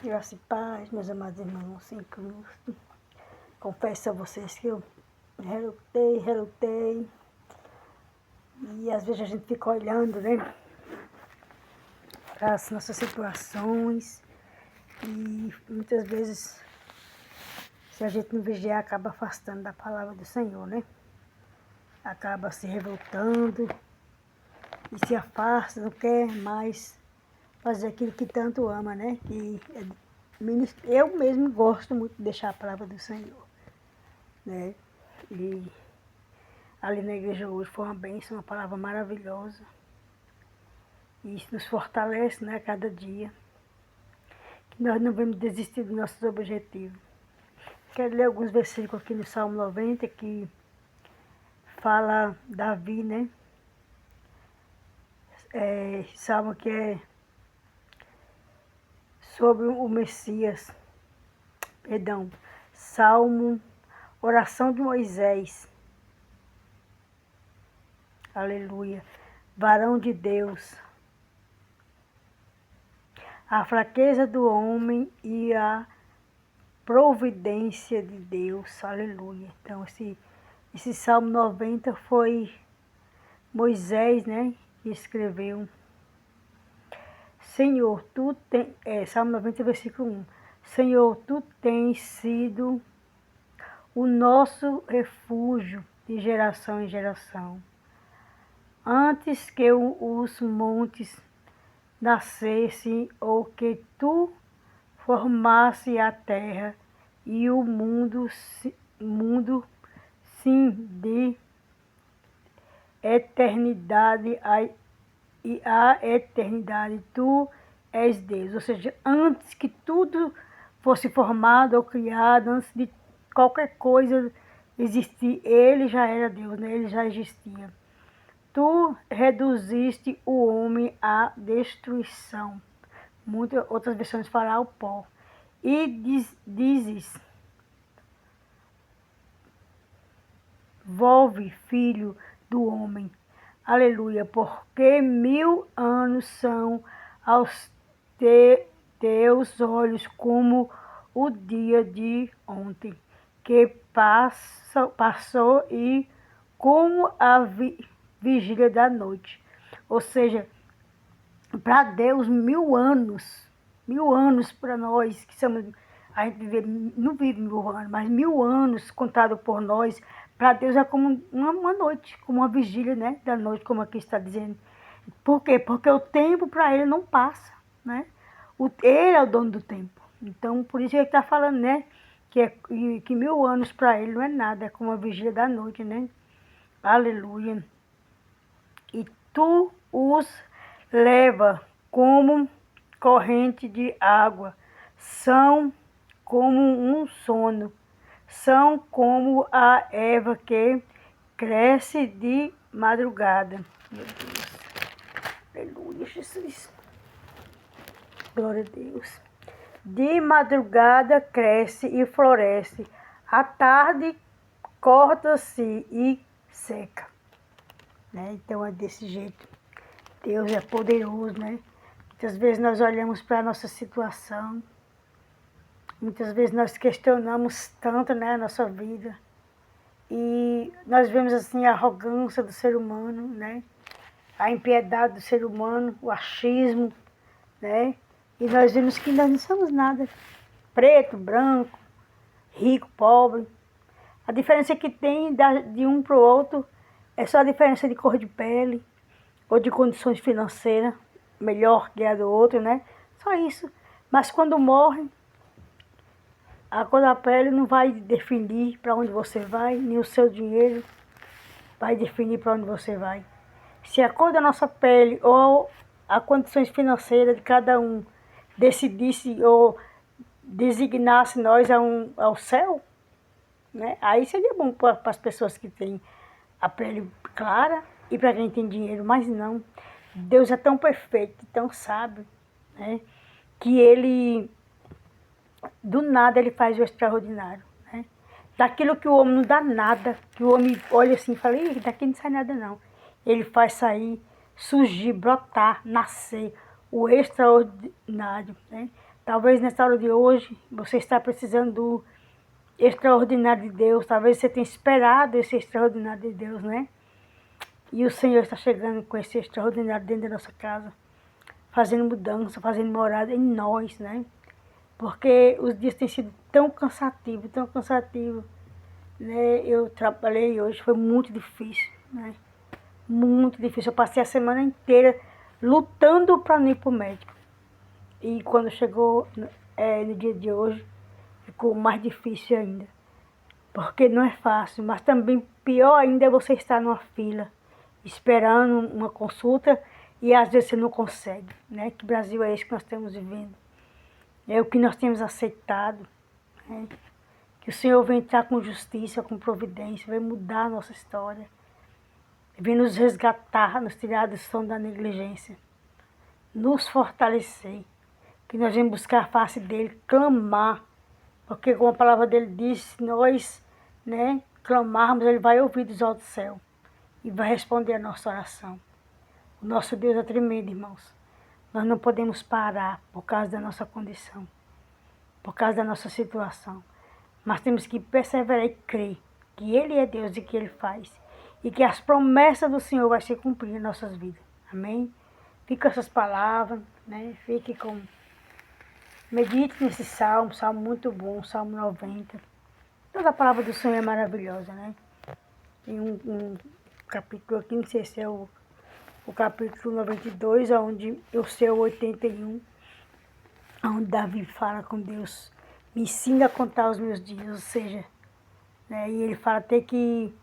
Graça e paz, meus amados irmãos em Cristo. Confesso a vocês que eu relutei. E às vezes a gente fica olhando, né, para as nossas situações. E muitas vezes, se a gente não vigiar, acaba afastando da palavra do Senhor, né? Acaba se revoltando e se afasta, não quer mais fazer aquilo que tanto ama, né? Eu mesmo gosto muito de deixar a palavra do Senhor, né? E ali na igreja hoje foi uma bênção, uma palavra maravilhosa. E isso nos fortalece, né, a cada dia. Que nós não vamos desistir dos nossos objetivos. Quero ler alguns versículos aqui no Salmo 90 que fala Davi, né? Salmo que é sobre o Messias. Perdão. Salmo, oração de Moisés. Aleluia. Varão de Deus. A fraqueza do homem e a providência de Deus. Aleluia. Então, esse Salmo 90 foi Moisés, né, que escreveu. Senhor, tu tens... Salmo 90, versículo 1. Senhor, tu tens sido o nosso refúgio de geração em geração. Antes que os montes nascessem, ou que tu formasse a terra e o mundo sim, de eternidade e a eternidade, tu és Deus. Ou seja, antes que tudo fosse formado ou criado, antes de qualquer coisa existir, ele já era Deus, né? Ele já existia. Tu reduziste o homem à destruição. Muitas outras versões falam ao pó. E dizes, volve, filho do homem. Aleluia, porque 1000 anos são aos teus olhos como o dia de ontem, que passou e como a vigília da noite. Ou seja, para Deus 1000 anos para nós, que somos, a gente não vive 1000 anos, mas 1000 anos contado por nós, para Deus é como uma noite, como uma vigília, né, da noite, como aqui está dizendo. Por quê? Porque o tempo para ele não passa, né? Ele é o dono do tempo. Então, por isso ele está falando, né, que 1000 anos para ele não é nada, é como a vigília da noite, né? Aleluia. E tu os leva como corrente de água, são como um sono, são como a erva que cresce de madrugada. Meu Deus, aleluia, Jesus, glória a Deus. De madrugada cresce e floresce, à tarde corta-se e seca. Né? Então é desse jeito. Deus é poderoso, né? Muitas vezes nós olhamos para a nossa situação, muitas vezes nós questionamos tanto, né, a nossa vida. E nós vemos assim a arrogância do ser humano, né? A impiedade do ser humano, o achismo, né? E nós vemos que nós não somos nada. Preto, branco, rico, pobre. A diferença que tem de um para o outro é só a diferença de cor de pele ou de condições financeiras, melhor que a do outro, né? Só isso. Mas quando morre, a cor da pele não vai definir para onde você vai, nem o seu dinheiro vai definir para onde você vai. Se a cor da nossa pele ou as condições financeiras de cada um decidisse ou designasse nós ao céu, né? Aí seria bom para as pessoas que têm a pele clara e para quem tem dinheiro, mas não. Deus é tão perfeito, tão sábio, né? Que ele, do nada, ele faz o extraordinário, né? Daquilo que o homem não dá nada, que o homem olha assim e fala, ih, daqui não sai nada não. Ele faz sair, surgir, brotar, nascer, o extraordinário, né? Talvez nessa hora de hoje você está precisando do extraordinário de Deus. Talvez você tenha esperado esse extraordinário de Deus, né? E o Senhor está chegando com esse extraordinário dentro da nossa casa, fazendo mudança, fazendo morada em nós, né? Porque os dias têm sido tão cansativos, né? Eu trabalhei hoje, foi muito difícil, né? Muito difícil. Eu passei a semana inteira lutando para não ir para o médico. E quando chegou no dia de hoje, ficou mais difícil ainda. Porque não é fácil, mas também pior ainda é você estar numa fila, esperando uma consulta e às vezes você não consegue, né? Que Brasil é esse que nós estamos vivendo? É o que nós temos aceitado, né? Que o Senhor vem entrar com justiça, com providência, vem mudar a nossa história, vem nos resgatar, nos tirar do som da negligência, nos fortalecer, que nós vamos buscar a face dele, clamar, porque como a palavra dele diz, se nós, né, clamarmos, ele vai ouvir dos altos céus e vai responder a nossa oração. O nosso Deus é tremendo, irmãos. Nós não podemos parar por causa da nossa condição, por causa da nossa situação. Mas temos que perseverar e crer que Ele é Deus e que Ele faz. E que as promessas do Senhor vão se cumprir em nossas vidas. Amém? Fique com essas palavras, né? Fique com... Medite nesse salmo, salmo muito bom, salmo 90. Toda a palavra do Senhor é maravilhosa, né? Tem um capítulo aqui, não sei se é o capítulo 92, onde eu sei o 81, onde Davi fala com Deus, me ensina a contar os meus dias, ou seja, né, e ele fala até que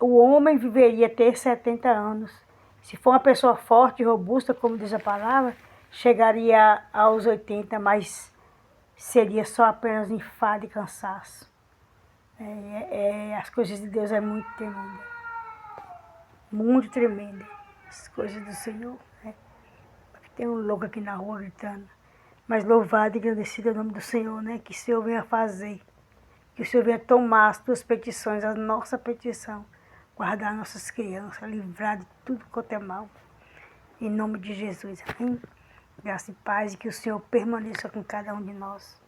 o homem viveria até 70 anos. Se for uma pessoa forte e robusta, como diz a palavra, chegaria aos 80, mas seria só apenas enfado e cansaço. As coisas de Deus é muito tremenda. Muito tremenda. As coisas do Senhor, né? Tem um louco aqui na rua gritando. Mas louvado e agradecido é o nome do Senhor, né? Que o Senhor venha fazer. Que o Senhor venha tomar as tuas petições, a nossa petição. Guardar nossas crianças, livrar de tudo quanto é mal. Em nome de Jesus, amém? Graça e paz e que o Senhor permaneça com cada um de nós.